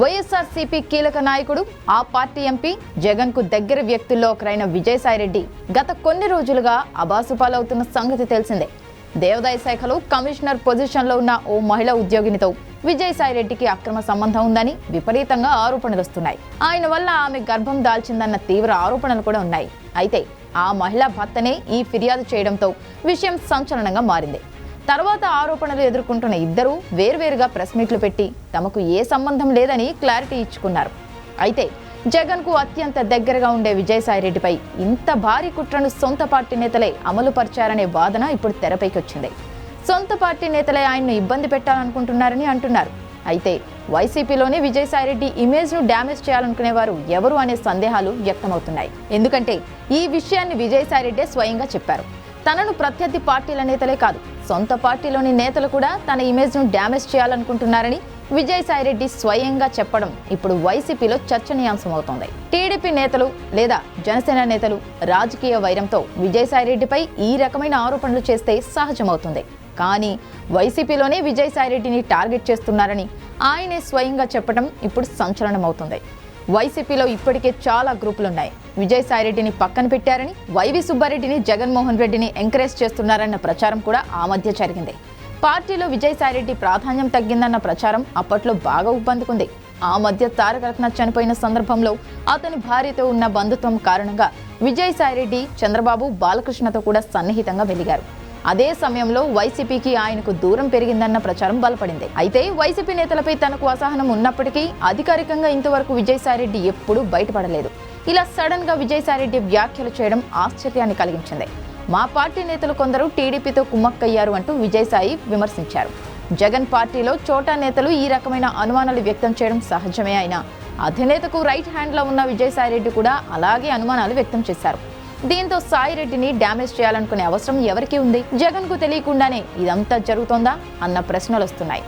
వైఎస్ఆర్సీపీ కీలక నాయకుడు, ఆ పార్టీ ఎంపీ, జగన్ కు దగ్గర వ్యక్తుల్లో ఒకరైన విజయసాయిరెడ్డి గత కొన్ని రోజులుగా అబాసుపాలవుతున్న సంగతి తెలిసిందే. దేవాదాయ శాఖలో కమిషనర్ పొజిషన్లో ఉన్న ఓ మహిళా ఉద్యోగినితో విజయసాయిరెడ్డికి అక్రమ సంబంధం ఉందని విపరీతంగా ఆరోపణలు వస్తున్నాయి. ఆయన వల్ల ఆమె గర్భం దాల్చిందన్న తీవ్ర ఆరోపణలు కూడా ఉన్నాయి. అయితే ఆ మహిళా భర్తనే ఈ ఫిర్యాదు చేయడంతో విషయం సంచలనంగా మారింది. తర్వాత ఆరోపణలు ఎదుర్కొంటున్న ఇద్దరూ వేర్వేరుగా ప్రెస్ మీట్లు పెట్టి తమకు ఏ సంబంధం లేదని క్లారిటీ ఇచ్చుకున్నారు. అయితే జగన్ కు అత్యంత దగ్గరగా ఉండే విజయసాయిరెడ్డిపై ఇంత భారీ కుట్రను సొంత పార్టీ నేతలే అమలు పరిచారనే వాదన ఇప్పుడు తెరపైకి వచ్చింది. సొంత పార్టీ నేతలే ఆయన్ను ఇబ్బంది పెట్టాలనుకుంటున్నారని అంటున్నారు. అయితే వైసీపీలోనే విజయసాయిరెడ్డి ఇమేజ్ ను డ్యామేజ్ చేయాలనుకునేవారు ఎవరు అనే సందేహాలు వ్యక్తమవుతున్నాయి. ఎందుకంటే ఈ విషయాన్ని విజయసాయిరెడ్డే స్వయంగా చెప్పారు. తనను ప్రత్యర్థి పార్టీల నేతలే కాదు, సొంత పార్టీలోని నేతలు కూడా తన ఇమేజ్ ను డ్యామేజ్ చేయాలనుకుంటున్నారని విజయసాయిరెడ్డి స్వయంగా చెప్పడం ఇప్పుడు వైసీపీలో చర్చనీయాంశమవుతోంది. టీడీపీ నేతలు లేదా జనసేన నేతలు రాజకీయ వైరంతో విజయసాయిరెడ్డిపై ఈ రకమైన ఆరోపణలు చేస్తే సహజమవుతుంది. కానీ వైసీపీలోనే విజయసాయిరెడ్డిని టార్గెట్ చేస్తున్నారని ఆయనే స్వయంగా చెప్పడం ఇప్పుడు సంచలనమవుతుంది. వైసీపీలో ఇప్పటికే చాలా గ్రూపులున్నాయి. విజయసాయిరెడ్డిని పక్కన పెట్టారని, వైవి సుబ్బారెడ్డిని, జగన్మోహన్ రెడ్డిని ఎంకరేజ్ చేస్తున్నారన్న ప్రచారం కూడా ఆ మధ్య జరిగింది. పార్టీలో విజయసాయిరెడ్డి ప్రాధాన్యం తగ్గిందన్న ప్రచారం అప్పట్లో బాగా ఉప్పందుకుంది. ఆ మధ్య తారకరత్న చనిపోయిన సందర్భంలో అతని భార్యతో ఉన్న బంధుత్వం కారణంగా విజయసాయిరెడ్డి చంద్రబాబు, బాలకృష్ణతో కూడా సన్నిహితంగా వెలిగారు. అదే సమయంలో వైసీపీకి ఆయనకు దూరం పెరిగిందన్న ప్రచారం బలపడింది. అయితే వైసీపీ నేతలపై తనకు అసహనం ఉన్నప్పటికీ అధికారికంగా ఇంతవరకు విజయసాయిరెడ్డి ఎప్పుడూ బయటపడలేదు. ఇలా సడన్ గా విజయసాయిరెడ్డి వ్యాఖ్యలు చేయడం ఆశ్చర్యాన్ని కలిగించింది. మా పార్టీ నేతలు కొందరు టీడీపీతో కుమ్మక్కయ్యారు అంటూ విజయసాయి విమర్శించారు. జగన్ పార్టీలో చోటా నేతలు ఈ రకమైన అనుమానాలు వ్యక్తం చేయడం సహజమే. అయినా అధినేతకు రైట్ హ్యాండ్ లో ఉన్న విజయసాయిరెడ్డి కూడా అలాగే అనుమానాలు వ్యక్తం చేశారు. దీంతో సాయిరెడ్డిని డ్యామేజ్ చేయాలనుకునే అవసరం ఎవరికి ఉంది? జగన్ కు తెలియకుండానే ఇదంతా జరుగుతోందా అన్న ప్రశ్నలు వస్తున్నాయి.